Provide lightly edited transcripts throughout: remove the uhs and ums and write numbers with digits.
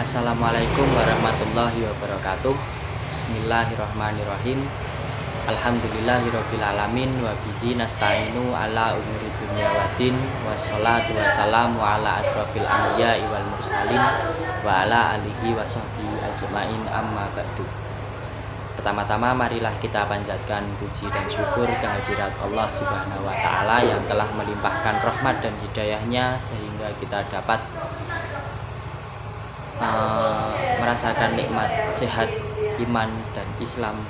Assalamualaikum warahmatullahi wabarakatuh. Bismillahirrahmanirrahim. Alhamdulillahirabbil alamin wa bihi nasta'inu ala umuri dunya waddin wassalatu wassalamu ala asrofil anbiya'i wal mursalin wa ala alihi wa sahbihi ajmain amma ba'du. Pertama-tama marilah kita panjatkan puji dan syukur kehadirat Allah Subhanahu wa taala yang telah melimpahkan rahmat dan hidayahnya sehingga kita dapat merasakan nikmat sehat iman dan Islam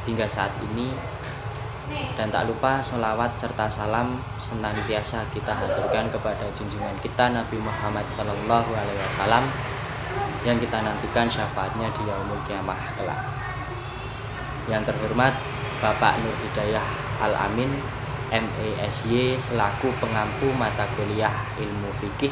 hingga saat ini. Dan tak lupa sholawat serta salam senantiasa kita haturkan kepada junjungan kita Nabi Muhammad SAW yang kita nantikan syafaatnya di yaumul kiamah kelak. Yang terhormat Bapak Nur Hidayah Al-Amin MASY selaku pengampu mata kuliah ilmu fikih.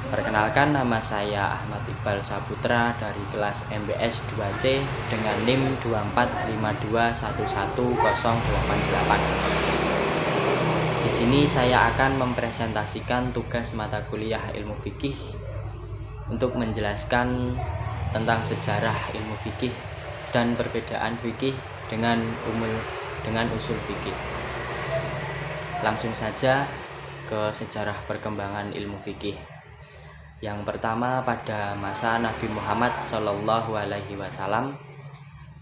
Perkenalkan, nama saya Ahmad Iqbal Saputra dari kelas MBS 2C dengan NIM 2452118088. Di sini saya akan mempresentasikan tugas mata kuliah ilmu fikih untuk menjelaskan tentang sejarah ilmu fikih dan perbedaan fikih dengan usul fikih. Langsung saja ke sejarah perkembangan ilmu fikih. Yang pertama, pada masa Nabi Muhammad SAW.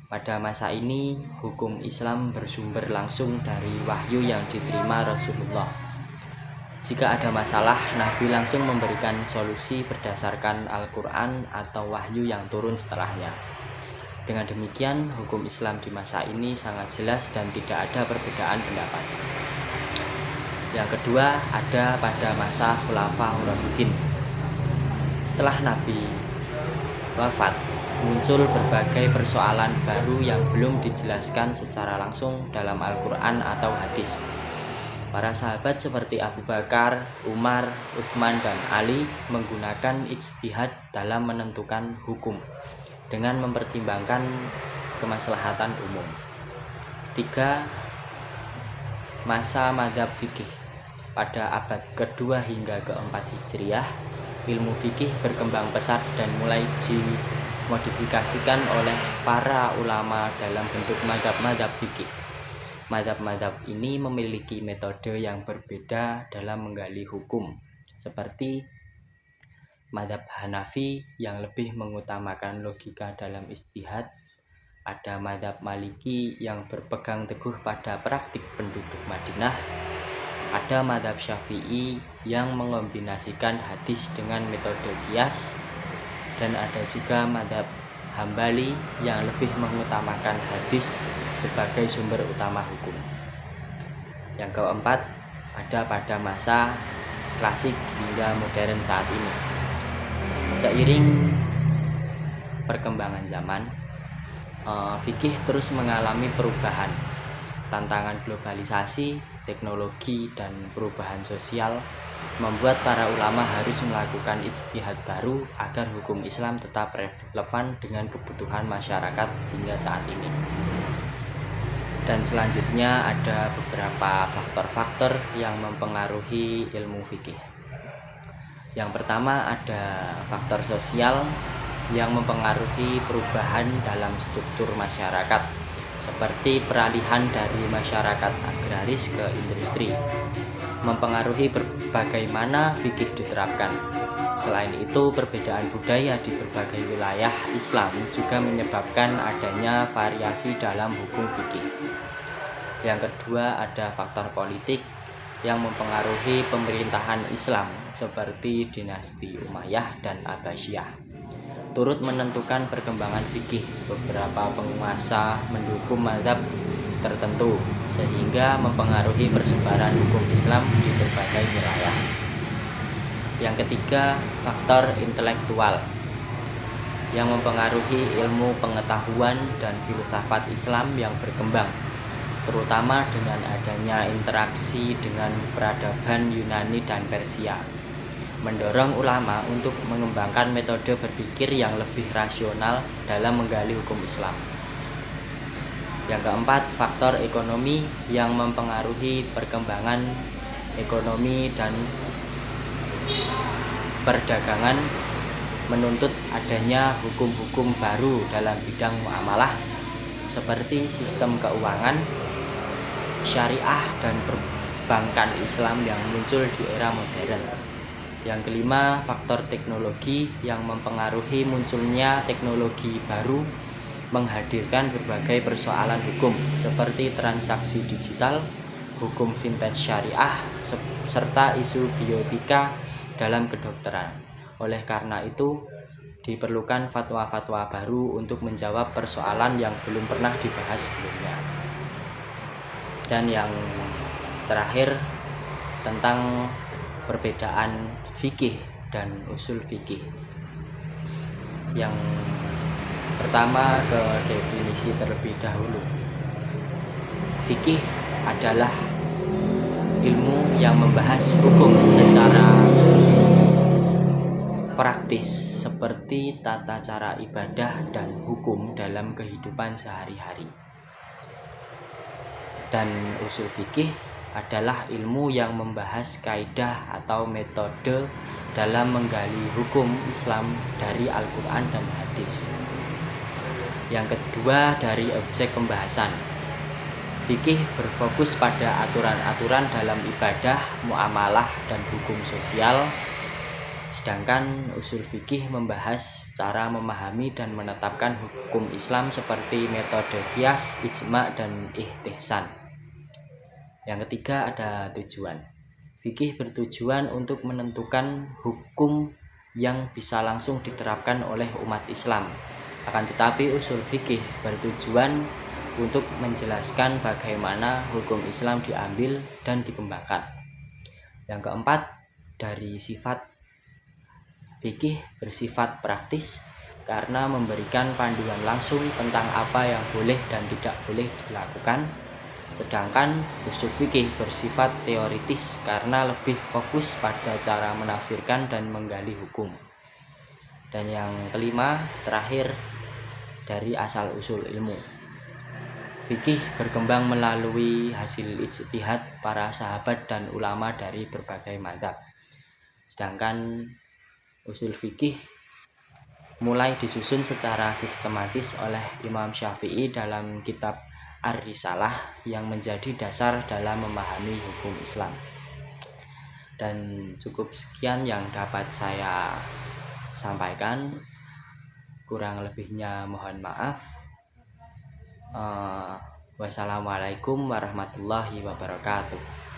Pada masa ini hukum Islam bersumber langsung dari wahyu yang diterima Rasulullah. Jika ada masalah, Nabi langsung memberikan solusi berdasarkan Al-Quran atau wahyu yang turun setelahnya. Dengan demikian, hukum Islam di masa ini sangat jelas dan tidak ada perbedaan pendapat. Yang kedua, ada pada masa Khulafaur Rasyidin. Setelah Nabi wafat, muncul berbagai persoalan baru yang belum dijelaskan secara langsung dalam Al-Quran atau hadis. Para sahabat seperti Abu Bakar, Umar, Utsman, dan Ali menggunakan ijtihad dalam menentukan hukum dengan mempertimbangkan kemaslahatan umum. 3. Masa mazhab fikih. Pada abad kedua hingga keempat Hijriah, ilmu fikih berkembang pesat dan mulai dimodifikasikan oleh para ulama dalam bentuk mazhab-mazhab fikih. Mazhab-mazhab ini memiliki metode yang berbeda dalam menggali hukum, seperti mazhab Hanafi yang lebih mengutamakan logika dalam ijtihad. Ada mazhab Maliki yang berpegang teguh pada praktik penduduk Madinah. Ada mazhab Syafi'i yang mengombinasikan hadis dengan metode qiyas, dan ada juga mazhab Hambali yang lebih mengutamakan hadis sebagai sumber utama hukum. Yang keempat, ada pada masa klasik hingga modern saat ini. Seiring perkembangan zaman, fikih terus mengalami perubahan. Tantangan globalisasi, teknologi, dan perubahan sosial membuat para ulama harus melakukan ijtihad baru agar hukum Islam tetap relevan dengan kebutuhan masyarakat hingga saat ini. Dan selanjutnya ada beberapa faktor-faktor yang mempengaruhi ilmu fikih. Yang pertama, ada faktor sosial yang mempengaruhi perubahan dalam struktur masyarakat, seperti peralihan dari masyarakat agraris ke industri, mempengaruhi bagaimana fikih diterapkan. Selain itu, perbedaan budaya di berbagai wilayah Islam juga menyebabkan adanya variasi dalam hukum fikih. Yang kedua, ada faktor politik yang mempengaruhi pemerintahan Islam seperti dinasti Umayyah dan Abbasiyah. Turut menentukan perkembangan fikih. Beberapa penguasa mendukung mazhab tertentu sehingga mempengaruhi persebaran hukum Islam di berbagai wilayah. Yang ketiga, faktor intelektual yang mempengaruhi ilmu pengetahuan dan filsafat Islam yang berkembang, terutama dengan adanya interaksi dengan peradaban Yunani dan Persia, mendorong ulama untuk mengembangkan metode berpikir yang lebih rasional dalam menggali hukum Islam. Yang keempat, faktor ekonomi yang mempengaruhi perkembangan ekonomi dan perdagangan menuntut adanya hukum-hukum baru dalam bidang muamalah seperti sistem keuangan, syariah, dan perbankan Islam yang muncul di era modern. Yang kelima, faktor teknologi yang mempengaruhi munculnya teknologi baru menghadirkan berbagai persoalan hukum seperti transaksi digital, hukum vintage syariah, serta isu bioetika dalam kedokteran. Oleh karena itu, diperlukan fatwa-fatwa baru untuk menjawab persoalan yang belum pernah dibahas sebelumnya. Dan yang terakhir, tentang perbedaan fikih dan usul fikih. Yang pertama, ke definisi terlebih dahulu. Fikih adalah ilmu yang membahas hukum secara praktis seperti tata cara ibadah dan hukum dalam kehidupan sehari-hari. Dan usul fikih adalah ilmu yang membahas kaidah atau metode dalam menggali hukum Islam dari Al-Quran dan hadis. Yang kedua, dari objek pembahasan. Fikih berfokus pada aturan-aturan dalam ibadah, muamalah, dan hukum sosial. Sedangkan usul fikih membahas cara memahami dan menetapkan hukum Islam seperti metode qiyas, ijma', dan ihtisan. Yang ketiga, ada tujuan. Fikih bertujuan untuk menentukan hukum yang bisa langsung diterapkan oleh umat Islam. Akan tetapi usul fikih bertujuan untuk menjelaskan bagaimana hukum Islam diambil dan dikembangkan. Yang keempat, dari sifat fikih bersifat praktis karena memberikan panduan langsung tentang apa yang boleh dan tidak boleh dilakukan. Sedangkan usul fikih bersifat teoritis karena lebih fokus pada cara menafsirkan dan menggali hukum. Dan yang kelima, terakhir, dari asal usul ilmu. Fikih berkembang melalui hasil ijtihad para sahabat dan ulama dari berbagai mazhab. Sedangkan usul fikih mulai disusun secara sistematis oleh Imam Syafi'i dalam kitab Ar-Risalah yang menjadi dasar dalam memahami hukum Islam. Dan cukup sekian yang dapat saya sampaikan, kurang lebihnya mohon maaf. Wassalamualaikum warahmatullahi wabarakatuh.